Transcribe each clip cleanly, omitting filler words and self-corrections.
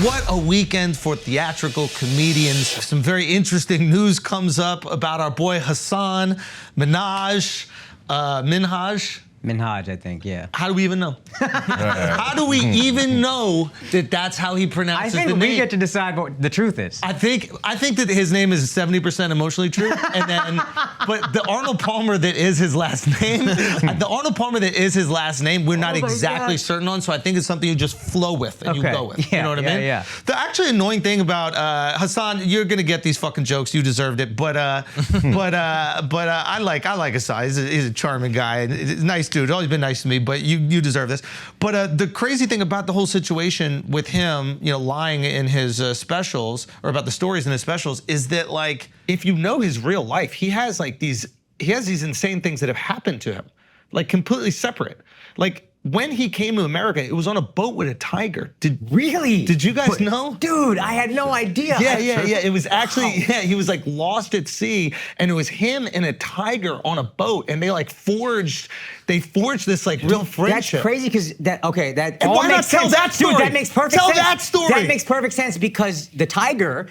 What a weekend for theatrical comedians. Some very interesting news comes up about our boy Hassan Minhaj. Minhaj, I think, yeah. How do we even know? How do we even know that that's how he pronounces the name? I think we get to decide what the truth is. I think that his name is 70% emotionally true, and then, but the Arnold Palmer that is his last name, we're not exactly certain on. So I think it's something you just flow with and you go with. Yeah, you know what I mean? Yeah. The actually annoying thing about Hassan, you're gonna get these fucking jokes. You deserved it, but I like Hassan. He's a charming guy. He's a nice dude, always been nice to me, but you deserve this. But the crazy thing about the whole situation with him, lying in his specials, or about the stories in his specials, is that like, if you know his real life, he has these insane things that have happened to him, like completely separate. Like, when he came to America, it was on a boat with a tiger. Really? Did you guys know? Dude, I had no idea. Yeah. It was actually, he was like lost at sea, and it was him and a tiger on a boat, and they forged this like real friendship. That's crazy because that all why makes not tell sense. that story? Dude, that makes perfect sense. Tell that story. That makes perfect sense because the tiger,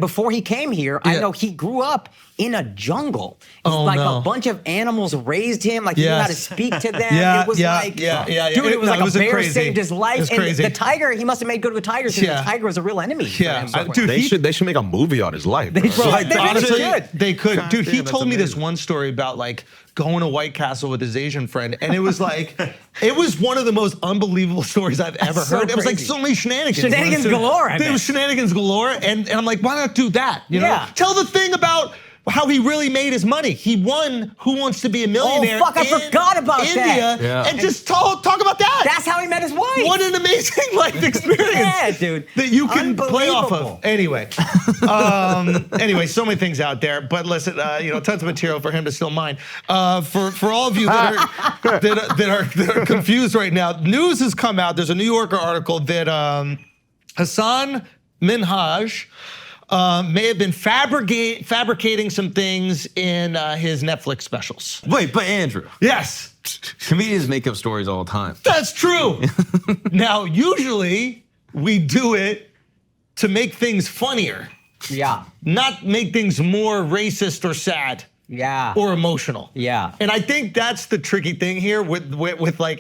before he came here, I know he grew up in a jungle. A bunch of animals raised him, he knew how to speak to them. It was dude, it was like a bear saved his life. It was crazy. And the tiger, he must have made good with tigers because the tiger was a real enemy. Yeah, dude, they should make a movie on his life. They could. Dude, he told me this one story about going to White Castle with his Asian friend, and it was it was one of the most unbelievable stories I've ever heard. It was like so many shenanigans. Shenanigans galore. There was shenanigans galore, and I'm like, why not do that? You know? Tell the thing about how he really made his money. He won Who Wants to Be a Millionaire? Oh fuck, I forgot about India, that. and just talk about that. That's how he met his wife. What an amazing life experience. Yeah, dude. That you can play off of. Anyway, so many things out there. But listen, tons of material for him to still mine. For all of you that are confused right now, news has come out. There's a New Yorker article that Hassan Minhaj may have been fabricating some things in his Netflix specials. Wait, but Andrew. Yes. Comedians make up stories all the time. That's true. Now, usually we do it to make things funnier. Yeah. Not make things more racist or sad. Yeah. Or emotional. Yeah. And I think that's the tricky thing here with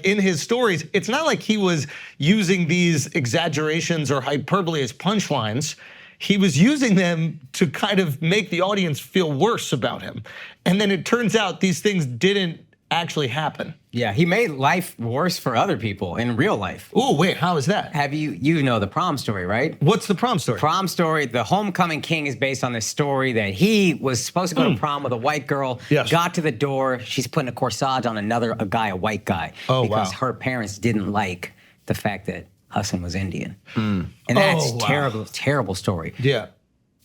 in his stories. It's not like he was using these exaggerations or hyperbole as punchlines. He was using them to kind of make the audience feel worse about him. And then it turns out these things didn't actually happen. Yeah, he made life worse for other people in real life. Oh, wait, how is that? Have you know the Prom story, right? What's the Prom story? Prom story, the Homecoming King is based on this story that he was supposed to go to prom with a white girl, got to the door, she's putting a corsage on a white guy. Oh, because her parents didn't like the fact that Hasan was Indian. And that's terrible story. Yeah.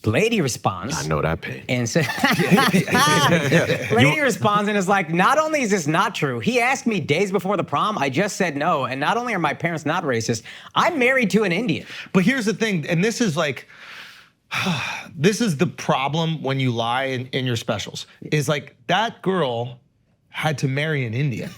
Lady responds. I know that pain. And so, lady responds and is like, not only is this not true, he asked me days before the prom, I just said no, and not only are my parents not racist, I'm married to an Indian. But here's the thing, and this is this is the problem when you lie in your specials, is that girl had to marry an Indian.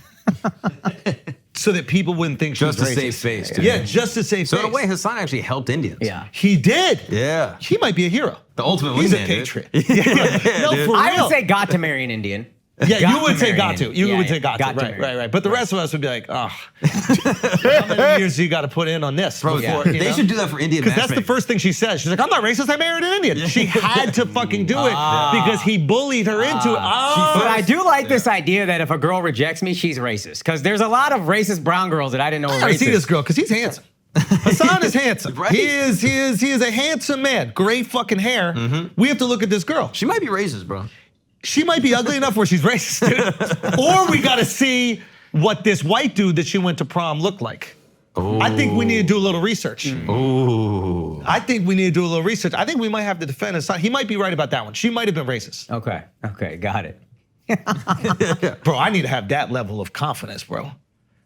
So that people wouldn't think she was racist. Just to save face, dude. Yeah, just to save face. So in a way, Hassan actually helped Indians. Yeah. He did. Yeah. He might be a hero. The ultimate He's a wingman, patriot. dude. No, for real. I would say got to marry an Indian. Yeah, you would say got to. You would say got to. Right. Right. But the rest of us would be like, oh, how many years do you got to put in on this? Bro, they should do that for Indian Because that's the first thing she says. She's like, I'm not racist, I married an Indian. She had to fucking do it because he bullied her into it. But I do like this idea that if a girl rejects me, she's racist. Because there's a lot of racist brown girls that I didn't know were racist. I see this girl, because he's handsome. Hassan is handsome. Right? He is a handsome man. Great fucking hair. We have to look at this girl. She might be racist, bro. She might be ugly enough where she's racist, dude. Or we gotta see what this white dude that she went to prom looked like. Ooh. I think we need to do a little research. Ooh. I think we need to do a little research. I think we might have to defend Hassan. He might be right about that one. She might have been racist. Okay, got it. Bro, I need to have that level of confidence, bro.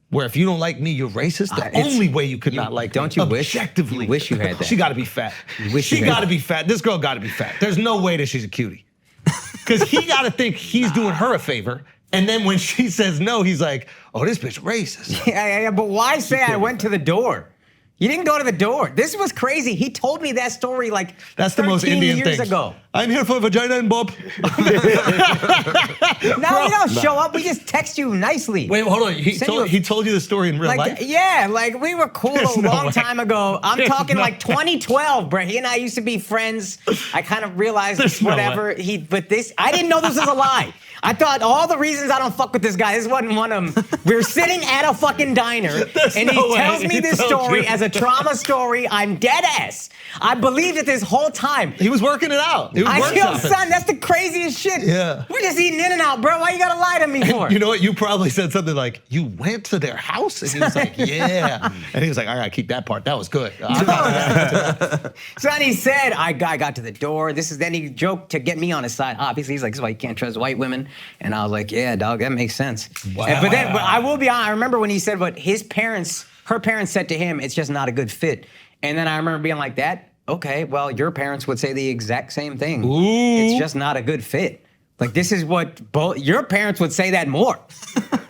Where if you don't like me, you're racist. The only way you could not like don't me, you wish? objectively. You wish you had that. She gotta be fat. She gotta be fat. This girl gotta be fat. There's no way that she's a cutie. Because he gotta think he's doing her a favor. And then when she says no, he's like, oh, this bitch racist. Yeah, but why say I went to the door? You didn't go to the door. This was crazy. He told me that story like that's the most Indian years thing. ago. I'm here for vagina and Bob. No, we don't show up. We just text you nicely. Wait, hold on. He told you the story in real life? Yeah, like we were cool a long time ago. I'm talking like 2012, bro. He and I used to be friends. I kind of realized whatever. I didn't know this was a lie. I thought all the reasons I don't fuck with this guy, this wasn't one of them. We're sitting at a fucking diner, and he tells me this story as a trauma story. I'm dead ass. I believed it this whole time. He was working it out. He was son, that's the craziest shit. Yeah. We're just eating In-N-Out, bro. Why you gotta lie to me for? You know what? You probably said something like, you went to their house? And he was like, yeah. And he was like, all right, keep that part. That was good. So then he said, I got to the door. Then he joked to get me on his side. Obviously, he's like, this is why you can't trust white women. And I was like, yeah, dog, that makes sense. Wow. But I will be honest, I remember when he said what her parents said to him, it's just not a good fit. And then I remember being like, okay, well, your parents would say the exact same thing. Ooh. It's just not a good fit. Like, this is what your parents would say that more.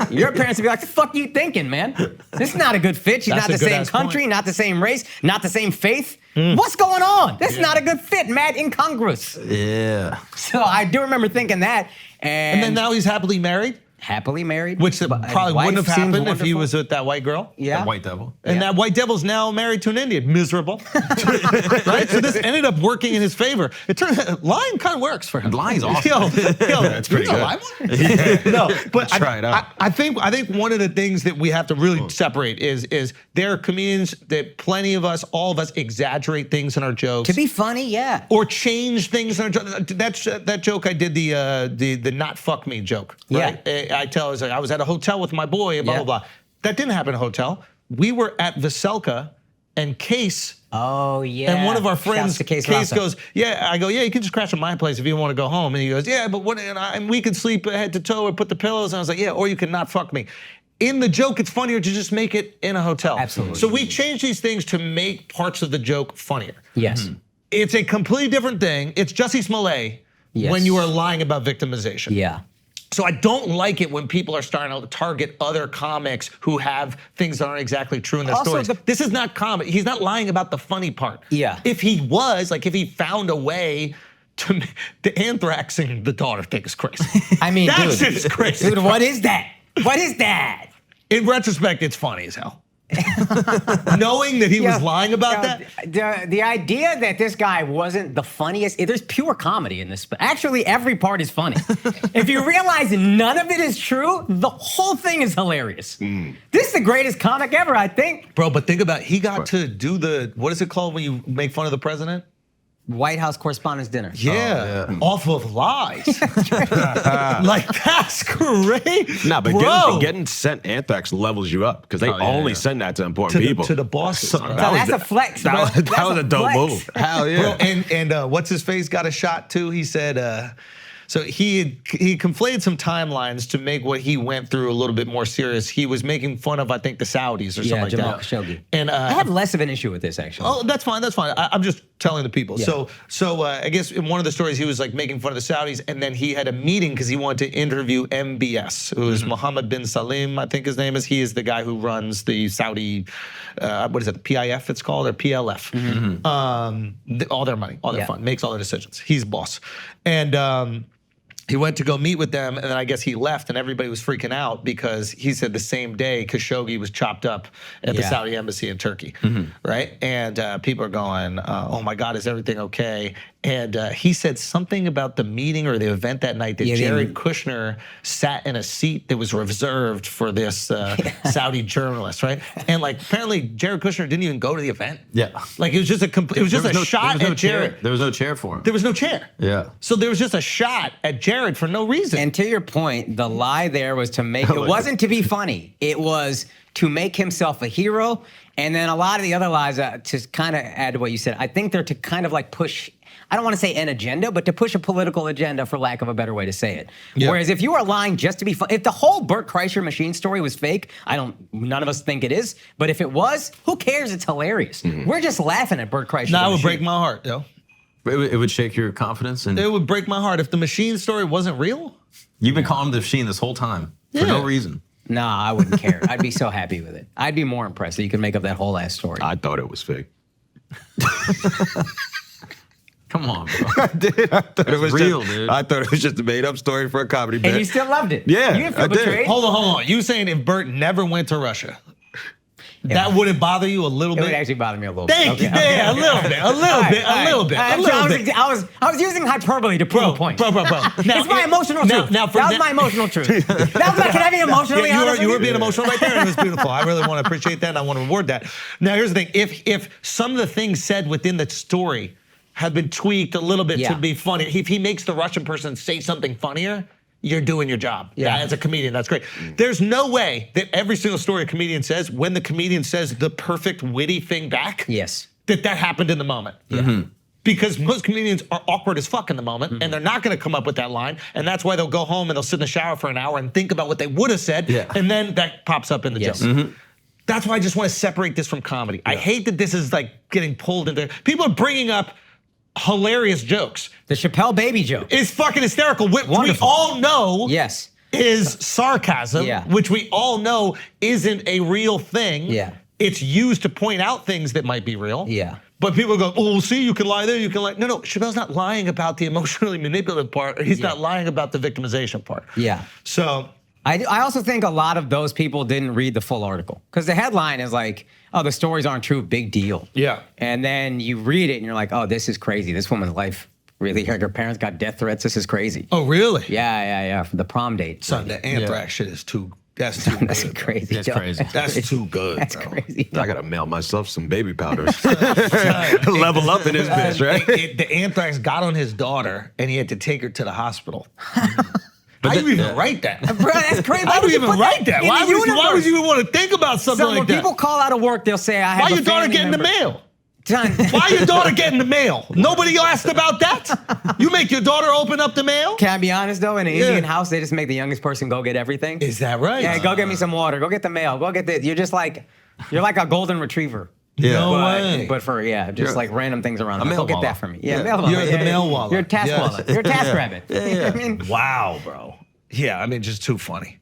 Your parents would be like, the fuck you thinking, man? This is not a good fit. She's not the same country, not the same race, not the same faith. What's going on? This is not a good fit, mad incongruous. Yeah. So I do remember thinking that. And then now he's happily married? Happily married. Which probably wouldn't have happened if he was with that white girl. Yeah. That white devil. And that white devil's now married to an Indian. Miserable. Right? So this ended up working in his favor. It turns out lying kind of works for him. Lying's awesome. That's pretty good. No, but Try it out. I think one of the things that we have to really separate is there are comedians that all of us exaggerate things in our jokes. To be funny, yeah. Or change things in our jokes. That joke I did, the not fuck me joke. Right? Yeah. I was like, I was at a hotel with my boy, blah, blah, blah. That didn't happen in a hotel. We were at Veselka, and Case. Oh, yeah. And one of our friends, Case goes, I go, you can just crash at my place if you want to go home. And he goes, yeah, but and we can sleep head to toe or put the pillows. And I was like, yeah, or you can not fuck me. In the joke, it's funnier to just make it in a hotel. Absolutely. So we change these things to make parts of the joke funnier. Yes. Mm-hmm. It's a completely different thing. It's Jussie Smollett when you are lying about victimization. Yeah. So I don't like it when people are starting to target other comics who have things that aren't exactly true in their stories. This is not comedy. He's not lying about the funny part. Yeah. If he was, like if he found a way to the anthraxing the daughter thing is crazy. I mean, that shit is crazy. Dude, what is that? What is that? In retrospect, it's funny as hell. Knowing that he was lying about that? The idea that this guy wasn't the funniest, there's pure comedy in this. Actually, every part is funny. If you realize none of it is true, the whole thing is hilarious. This is the greatest comic ever, I think. Bro, but think about it. He got to do what is it called when you make fun of the president? White House Correspondents' Dinner. Yeah, off of lies. Like, that's great. Nah, but getting sent anthrax levels you up because they only send that to important people. To the bosses. So that's a flex, bro. That was a dope move. Hell yeah. Bro, and what's his face got a shot too? He said, so he conflated some timelines to make what he went through a little bit more serious. He was making fun of, I think, the Saudis or something like Jamal that. Khashoggi. And I have less of an issue with this, actually. Oh, that's fine. I'm just telling the people. Yeah. So I guess in one of the stories he was like making fun of the Saudis, and then he had a meeting because he wanted to interview MBS, who is Mohammed bin Salim, I think his name is. He is the guy who runs the Saudi, what is it, the PIF it's called, or PLF. All their money, all their fund, makes all their decisions. He's boss. And he went to go meet with them, and then I guess he left, and everybody was freaking out because he said the same day Khashoggi was chopped up at the Saudi embassy in Turkey, right? And people are going, oh my God, is everything okay? And he said something about the meeting or the event that night that Jared Kushner sat in a seat that was reserved for this Saudi journalist, right? And like apparently Jared Kushner didn't even go to the event. Yeah. Like it was just a shot at Jared. There was no chair for him. There was no chair. Yeah. So there was just a shot at Jared for no reason. And to your point, the lie there was to make, it wasn't to be funny. It was to make himself a hero. And then a lot of the other lies, to kind of add to what you said, I think they're to kind of like push, I don't want to say an agenda, but to push a political agenda, for lack of a better way to say it. Yep. Whereas if you are lying just to be fun, if the whole Bert Kreischer machine story was fake, none of us think it is, but if it was, who cares? It's hilarious. We're just laughing at Bert Kreischer. That would break my heart, though. It would shake your confidence? It would break my heart if the machine story wasn't real. You've been calling the machine this whole time for no reason. Nah, I wouldn't care. I'd be so happy with it. I'd be more impressed that you could make up that whole ass story. I thought it was fake. Come on, bro. I did. I thought it was real, just, dude. I thought it was just a made up story for a comedy bit. And you still loved it. Yeah, You didn't feel I did. betrayed. Hold on. You saying if Bert never went to Russia, that wouldn't bother you a little It would bit? actually bother me a little bit. Thank you. Yeah, a little bit. A little bit. I was using hyperbole to prove a point. Bro. It's my emotional truth. That was my emotional truth. Can I be emotionally honest? You with were being emotional right there, and it was beautiful. I really want to appreciate that, and I want to reward that. Now, here's the thing. If some of the things said within the story have been tweaked a little bit to be funny, if he makes the Russian person say something funnier, you're doing your job. Yeah. As a comedian, that's great. There's no way that every single story a comedian says, when the comedian says the perfect witty thing back, Yes. that happened in the moment. Because most comedians are awkward as fuck in the moment, and they're not going to come up with that line, and that's why they'll go home and they'll sit in the shower for an hour and think about what they would have said, and then that pops up in the joke. That's why I just want to separate this from comedy. I hate that this is like getting pulled into. People are bringing up hilarious jokes. The Chappelle baby joke. It's fucking hysterical. Which we Wonderful. all know Yes. is sarcasm, which we all know isn't a real thing. Yeah. It's used to point out things that might be real. Yeah. But people go, oh, see, you can lie there, you can lie. No, Chappelle's not lying about the emotionally manipulative part. Or he's not lying about the victimization part. Yeah. So I also think a lot of those people didn't read the full article because the headline is like, oh, the stories aren't true, big deal. Yeah. And then you read it and you're like, oh, this is crazy. This woman's life really, her parents got death threats. This is crazy. Oh, really? Yeah. For the prom date. Son, the anthrax shit is too. That's too That's good. crazy. That's crazy. That's too good. That's bro. crazy. I gotta mail myself some baby powders. Level up in this bitch, right? The anthrax got on his daughter, and he had to take her to the hospital. How do you even write that? Bro, that's crazy. How do you even write that? Why would you even want to think about something So like when that? people call out of work, they'll say, I have Why a your daughter family getting the member. mail? Son. Why your daughter getting the mail? Nobody asked about that? You make your daughter open up the mail? Can I be honest though? In an Indian house, they just make the youngest person go get everything. Is that right? Yeah, go get me some water. Go get the mail. Go get this. You're like a golden retriever. No way. But for just like random things around. mail Go get wallet. that for me. Yeah, Yeah. mail wallet. You're the mail wallet. You're a task Yes. wallet. You're a task rabbit. Yeah. I mean, Wow, bro. Yeah, I mean, just too funny.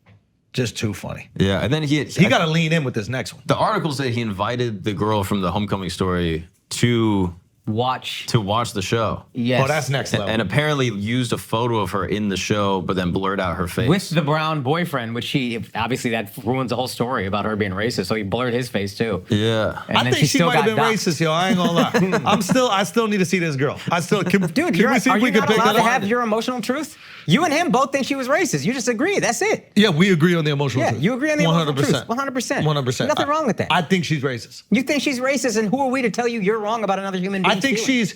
Just too funny. Yeah, and then he got to lean in with this next one. The article said he invited the girl from the homecoming story to watch the show. yes. Oh, that's next level. And apparently used a photo of her in the show, but then blurred out her face. With the brown boyfriend, which obviously that ruins the whole story about her being racist. So he blurred his face too. Yeah. And I then think she still might have got been doxxed. racist, yo. I ain't gonna lie. I still need to see this girl. Dude, Dude, can we see are if we you can not pick allowed that to have up? your emotional truth? You and him both think she was racist. You just agree. That's it. Yeah, we agree on the emotional Yeah, truth. you agree on the emotional 100%. truth. 100%. 100%. Nothing wrong with that. I think she's racist. You think she's racist, and who are we to tell you you're wrong about another human being? I think she's.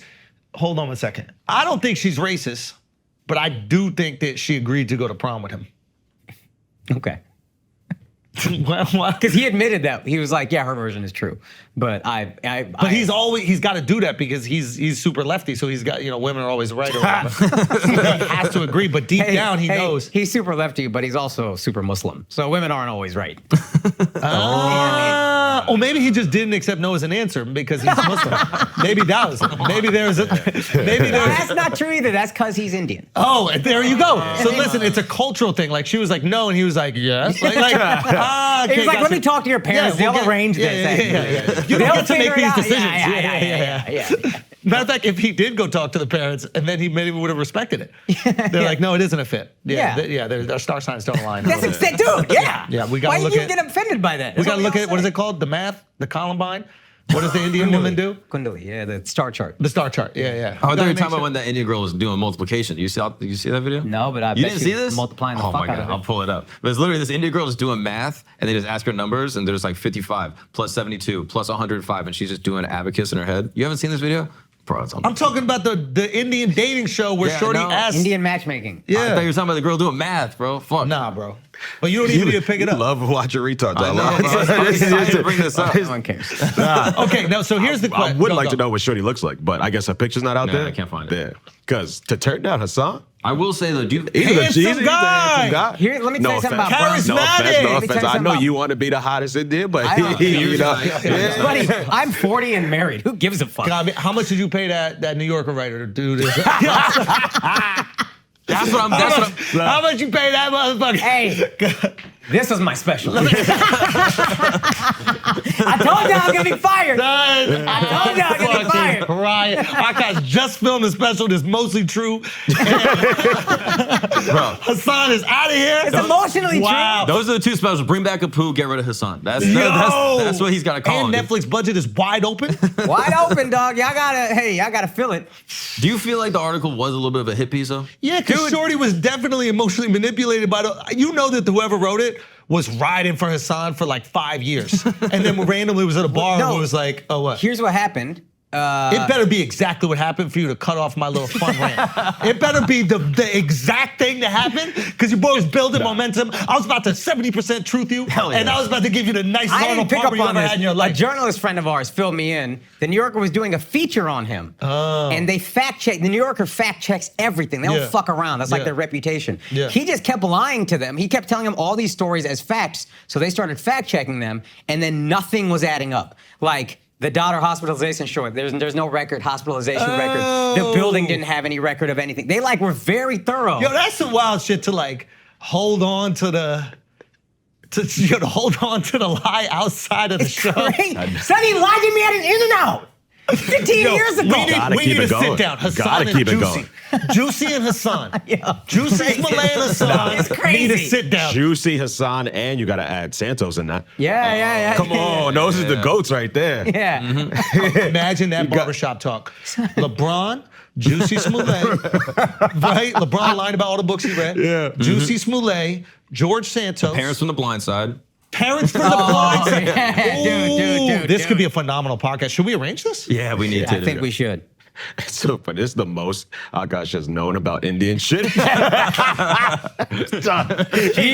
Hold on one second. I don't think she's racist, but I do think that she agreed to go to prom with him. Okay. Why? Because he admitted that. He was like, yeah, her version is true. But But he's got to do that because he's super lefty, so he's got, women are always right or whatever. He has to agree, but deep down he knows. He's super lefty, but he's also super Muslim. So women aren't always right. Or maybe he just didn't accept no as an answer because he's Muslim. Maybe that was it. Maybe there's That's not true either. That's because he's Indian. Oh, there you go. So listen, it's a cultural thing. Like she was like no, and he was like yes. He was like, let me talk to your parents. Yeah, They'll arrange this. Yeah. You don't They'll get to make figure it these out. decisions. Yeah. Matter of fact, if he did go talk to the parents, and then he maybe would have respected it. They're like, no, it isn't a fit. Our star signs don't align. That's it, dude. Yeah. Yeah, we gotta Why look do you at- get offended by that? We That's got to look we at all what is say. it called? The math, the Columbine. What does the Indian woman do? Kundali, yeah, the star chart. The star chart. Yeah. Oh, I thought you were Gotta make talking about sure- when that Indian girl was doing multiplication. You see that video? No, but I You bet didn't she see was this? multiplying the oh fuck my out God, of it. I'll pull it up. But it's literally this Indian girl is doing math, and they just ask her numbers, and there's like 55 plus 72 plus 105, and she's just doing abacus in her head. You haven't seen this video? Bro, it's on. I'm talking about the Indian dating show where Yeah, Shorty no. asked. Indian matchmaking. I thought you were talking about the girl doing math, bro. Fuck. Nah, bro. But you don't even need to pick it up. Love watching retards. I know, bro. I'm excited to bring this up. No one cares. Okay, now so here's the I question. would like to know what Shorty looks like, but I guess her picture's not out Nah, there. I can't find it. Yeah. Because to turn down Hassan, I will say though, he's Handsome a cheesy, he's a guy. handsome guy. Here, let me tell you something about Charismatic. No offense, Let no me tell offense. you I something know about- you want to be the hottest Indian, but I don't- you know, Buddy, I'm 40 and married. Who gives a fuck? I mean, how much did you pay that New Yorker writer to do this? That's what I'm. How much you pay that motherfucker? Hey, This was my special. I told you I was gonna be fired. I told you I was gonna be fired. Right. Akaash just filmed a special that's mostly true. Bro, Hassan is out of here. It's emotionally true. Those are the two specials. Bring back Apu, get rid of Hassan. That's what he's got to call And him. Netflix budget is wide open. Wide open, dog. Y'all gotta fill it. Do you feel like the article was a little bit of a hit piece, though? Yeah, because Shorty was definitely emotionally manipulated by you know that whoever wrote it was riding for Hassan for like 5 years. And then randomly was at a bar and was like, oh, what? Here's what happened. It better be exactly what happened for you to cut off my little fun rant. It better be the exact thing that happened, because your boy was building momentum. I was about to 70% truth you, and I was about to give you the nicest I didn't pick up on this. had in your life. A journalist friend of ours filled me in. The New Yorker was doing a feature on him. And they fact-checked. The New Yorker fact-checks everything. They don't fuck around. That's like their reputation. Yeah. He just kept lying to them. He kept telling them all these stories as facts, so they started fact-checking them, and then nothing was adding up. Like, the daughter hospitalization short. There's no record, hospitalization record. The building didn't have any record of anything. They were very thorough. Yo, that's some wild shit to hold on to hold on to the lie outside of the show. Great. Sonny lied to me at an In-N-Out 15 years ago. We need to sit down. Hassan and Juicy. Juicy and Hassan. Juicy, Malay, and Hassan need to sit down. Juicy, Hassan, and you got to add Santos in that. Yeah. Come on, those are the goats right there. Yeah. Imagine that barbershop talk. LeBron, Juicy Smollett, right? LeBron lying about all the books he read. Yeah. Juicy Smollett, George Santos. Parents from the Blind Side. Parents from the Blind Side. Yeah. Dude. This could be a phenomenal podcast. Should we arrange this? Yeah, we need to. I think we should. So, but this is the most Akaash has known about Indian shit. He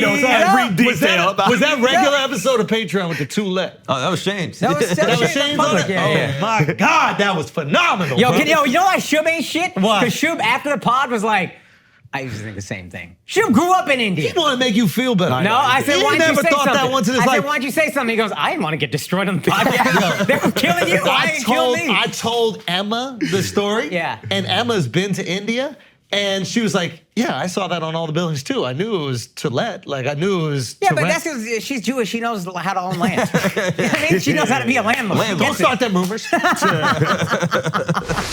knows every detail about. Was that regular episode of Patreon with the two let? Oh, that was Shane's. That was Shane's on it? Yeah. Oh my God, that was phenomenal. Yo, you know why Shub ain't shit? Why? Because Shub, after the pod, was like, I used to think the same thing. Shub grew up in India. He want to make you feel better. No, I said, why didn't you say something? That once in his I life. said, why'd you say something? He goes, I didn't want to get destroyed on the podcast. They were killing you. Why didn't you kill me? I told Emma the story. Yeah. And Emma's been to India. And she was like, yeah, I saw that on all the buildings too. I knew it was to let. Like, I knew it was Yeah, to but rent. that's because she's Jewish. She knows how to own land. You know what I mean? She knows how to be a landlord. Don't start them rumors.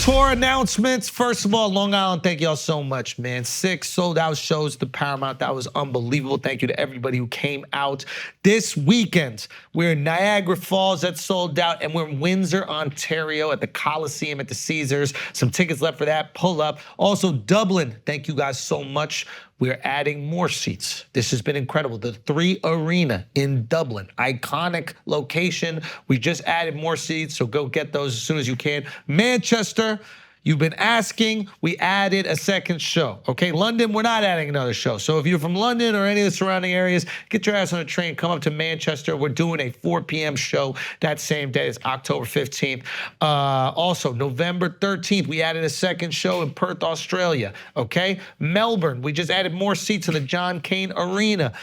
Tour announcements. First of all, Long Island, thank y'all so much, man. 6 sold-out shows to Paramount. That was unbelievable. Thank you to everybody who came out. This weekend, we're in Niagara Falls. That's sold out. And we're in Windsor, Ontario at the Coliseum at the Caesars. Some tickets left for that. Pull up. Also, Dublin. Thank you guys so much. We're adding more seats. This has been incredible. The 3 Arena in Dublin, iconic location. We just added more seats, so go get those as soon as you can. Manchester, you've been asking, we added a second show. Okay, London, we're not adding another show. So if you're from London or any of the surrounding areas, get your ass on a train, come up to Manchester. We're doing a 4 p.m. show that same day. It's October 15th. Also, November 13th, we added a second show in Perth, Australia. Okay, Melbourne, we just added more seats in the John Cain Arena.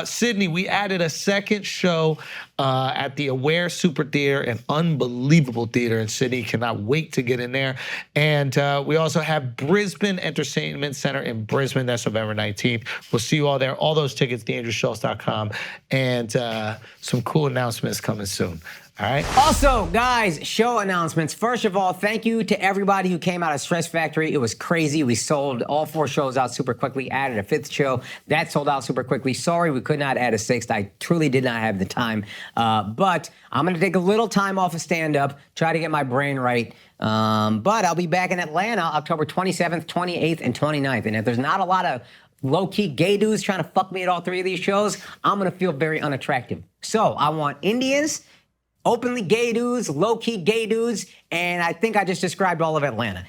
Sydney, we added a second show at the Aware Super Theater, an unbelievable theater in Sydney. Cannot wait to get in there. And we also have Brisbane Entertainment Center in Brisbane. That's November 19th. We'll see you all there. All those tickets, DeAndrewSchultz.com. And some cool announcements coming soon. All right. Also, guys, show announcements. First of all, thank you to everybody who came out of Stress Factory. It was crazy. We sold all 4 shows out super quickly, added a 5th show. That sold out super quickly. Sorry, we could not add a 6th. I truly did not have the time. But I'm going to take a little time off of stand-up, try to get my brain right. But I'll be back in Atlanta October 27th, 28th, and 29th. And if there's not a lot of low-key gay dudes trying to fuck me at all 3 of these shows, I'm going to feel very unattractive. So I want Indians, openly gay dudes, low-key gay dudes, and I think I just described all of Atlanta.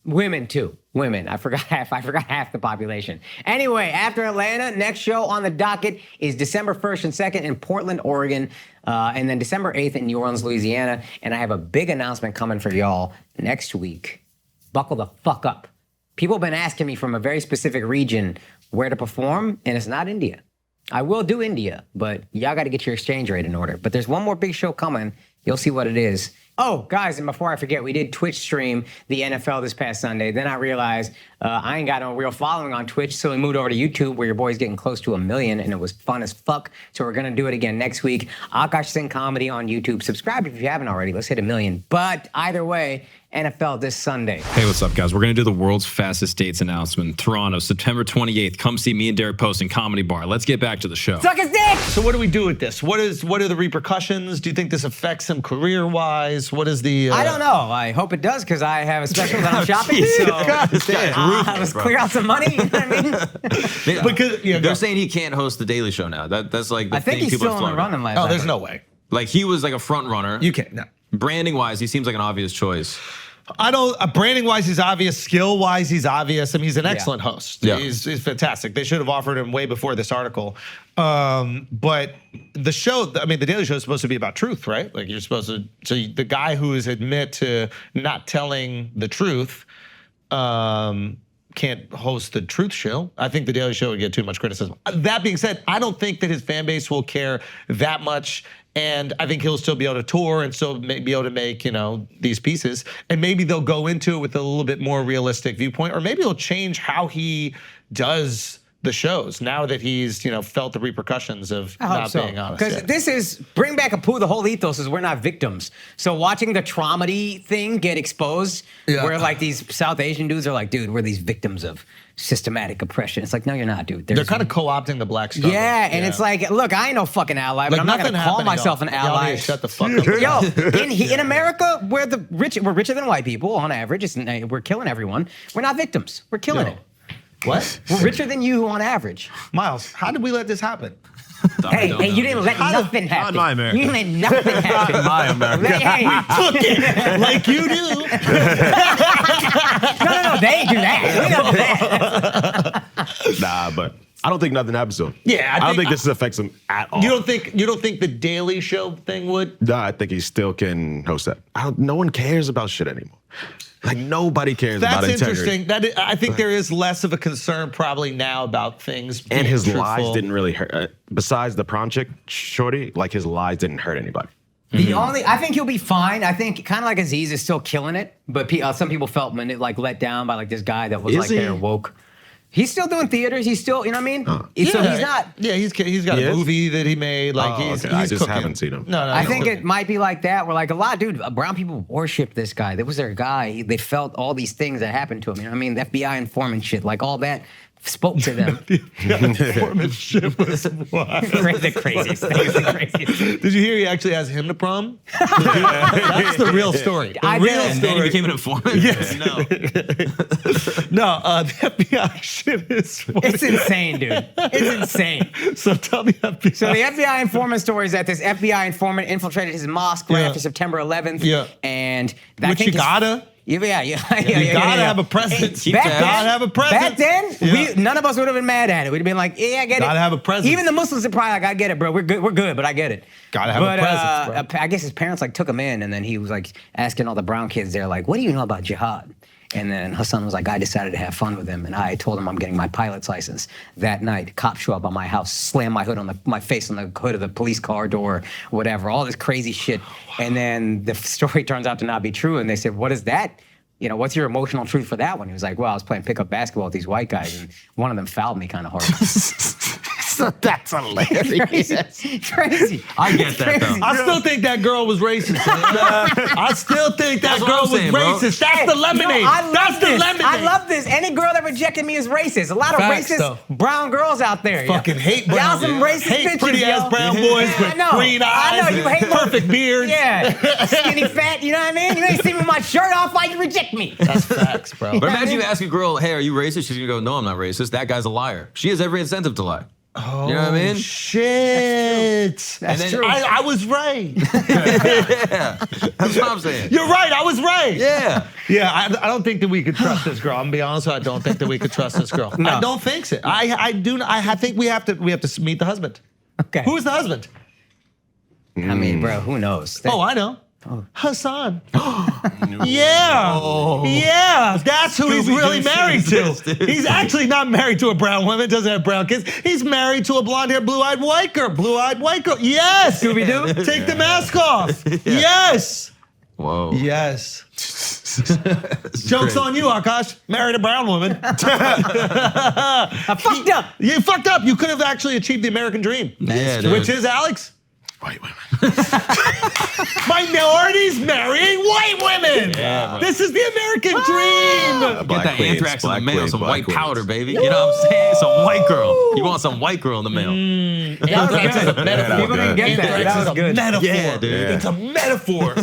Women, too. Women. I forgot half the population. Anyway, after Atlanta, next show on the docket is December 1st and 2nd in Portland, Oregon, and then December 8th in New Orleans, Louisiana. And I have a big announcement coming for y'all next week. Buckle the fuck up. People have been asking me from a very specific region where to perform, and it's not India. I will do India, but y'all got to get your exchange rate in order. But there's one more big show coming. You'll see what it is. Oh, guys, and before I forget, we did Twitch stream the NFL this past Sunday. Then I realized I ain't got no real following on Twitch, so we moved over to YouTube, where your boy's getting close to 1 million, and it was fun as fuck. So we're gonna do it again next week. Akaash Singh Comedy on YouTube. Subscribe if you haven't already. Let's hit 1 million. But either way, NFL this Sunday. Hey, what's up, guys? We're going to do the world's fastest dates announcement. Toronto, September 28th. Come see me and Derek Post in Comedy Bar. Let's get back to the show. Suck his dick! So what do we do with this? What are the repercussions? Do you think this affects him career-wise? What is the... I don't know. I hope it does, because I have a special that I'm shopping. So let's clear out some money. You know what I mean? Because they're saying he can't host the Daily Show now. That's like the I think thing he's people still are on the running last Oh, night. there's no way. Like, he was like a front runner. You can't. No. Branding-wise, he seems like an obvious choice. I don't. Branding-wise, he's obvious. Skill-wise, he's obvious. I mean, he's an excellent host. Yeah. He's fantastic. They should have offered him way before this article. But the show, I mean, the Daily Show is supposed to be about truth, right? Like, you're supposed to. So the guy who is admit to not telling the truth can't host the truth show. I think the Daily Show would get too much criticism. That being said, I don't think that his fan base will care that much. And I think he'll still be able to tour and still be able to make, these pieces. And maybe they'll go into it with a little bit more realistic viewpoint, or maybe he'll change how he does the shows now that he's, felt the repercussions of not being honest. Because this is, bring back Apu, the whole ethos is we're not victims. So watching the traumedy thing get exposed, where like these South Asian dudes are like, dude, we're these victims of systematic oppression. It's like, no, you're not, dude. They're kind of co-opting the black struggle. Yeah, and it's like, look, I ain't no fucking ally, but I'm not going to call myself an ally. Y'all need to shut the fuck up. Yo, in America, we're richer than white people on average. We're killing everyone. We're not victims. We're killing it. What? We're richer than you on average. Miles, how did we let this happen? Hey, you didn't let nothing happen. Not my America. You didn't let nothing happen. My America. Hey, Took it like you do. no, they do that. We don't do that. Nah, but I don't think nothing happens to him. Yeah, I don't think this affects him at all. You don't think the Daily Show thing would? Nah, I think he still can host that. No one cares about shit anymore. Like, nobody cares about integrity. That's interesting. I think there is less of a concern probably now about things being And his truthful. lies didn't really hurt. Besides the prom chick, shorty, like, his lies didn't hurt anybody. I think he'll be fine. I think kind of like Aziz is still killing it, but some people felt let down by like this guy that was they're woke. He's still doing theaters. He's still, you know what I mean? So he's not. Yeah, he's got a movie that he made. Like he's I just cooking. haven't seen him. No, I think it might be like that. Where like a lot, dude, brown people worship this guy. That was their guy. They felt all these things that happened to him. You know what I mean? The FBI informant shit, like all that spoke to them. Informant shit was wild. The craziest thing. Did you hear he actually asked him to prom? That's the real story. And then he became an informant? Yes. No. No, the FBI shit is funny. It's insane, dude. It's insane. So tell me FBI. So the FBI informant story is that this FBI informant infiltrated his mosque right after September 11th. Yeah. And Which you gotta. You gotta have a presence. Back then, gotta have a presence. Back then, none of us would have been mad at it. We'd have been like, yeah, I get it. Gotta have a presence. Even the Muslims are probably like, I get it, bro. We're good, but I get it. Gotta have a presence, bro. I guess his parents like took him in, and then he was like asking all the brown kids there, like, what do you know about jihad? And then Hasan was like, I decided to have fun with him, and I told him I'm getting my pilot's license. That night, cops show up on my house, slam my face on the hood of the police car door, whatever, all this crazy shit. And then the story turns out to not be true, and they said, what is that? What's your emotional truth for that one? He was like, well, I was playing pickup basketball with these white guys, and one of them fouled me kind of hard. So that's hilarious. Crazy. I get that, though. I still think that girl was racist. I still think that girl was racist. That's the lemonade. That's the lemonade. I love this. Any girl that rejected me is racist. A lot of racist brown girls out there. Fucking hate brown. Y'all some racist hate bitches, pretty ass brown boys with green eyes. I know you hate perfect beards. Yeah, skinny fat. You know what I mean? You ain't see me with my shirt off. Why you reject me? That's facts, bro. But imagine you ask a girl, hey, are you racist? She's gonna go, no, I'm not racist. That guy's a liar. She has every incentive to lie. Oh, you know what I mean? Shit. That's true. I was right. Yeah. That's what I'm saying. You're right. I was right. Yeah. Yeah, I don't think that we could trust this girl. I'm gonna be honest with you. I don't think that we could trust this girl. No. I don't think so. I do. I think we have to meet the husband. Okay. Who is the husband? I mean, bro, who knows? Oh, I know. Hassan. Yeah, that's who he's really married to. He's actually not married to a brown woman, doesn't have brown kids. He's married to a blonde-haired, blue-eyed white girl. Yes. Scooby-Doo? Take the mask off. Yes. Whoa. Yes. Joke's on you, Akaash. Married a brown woman. I fucked up. You fucked up. You could have actually achieved the American dream. Yeah, which is, Alex? White women. Minorities marrying white women. Yeah, this is the American dream. Get that anthrax in the mail, some white powder, baby. You know what I'm saying? Some white girl. You want some white girl in the mail. That was good. People didn't get that. That was good. Metaphor. Yeah, dude. It's a metaphor.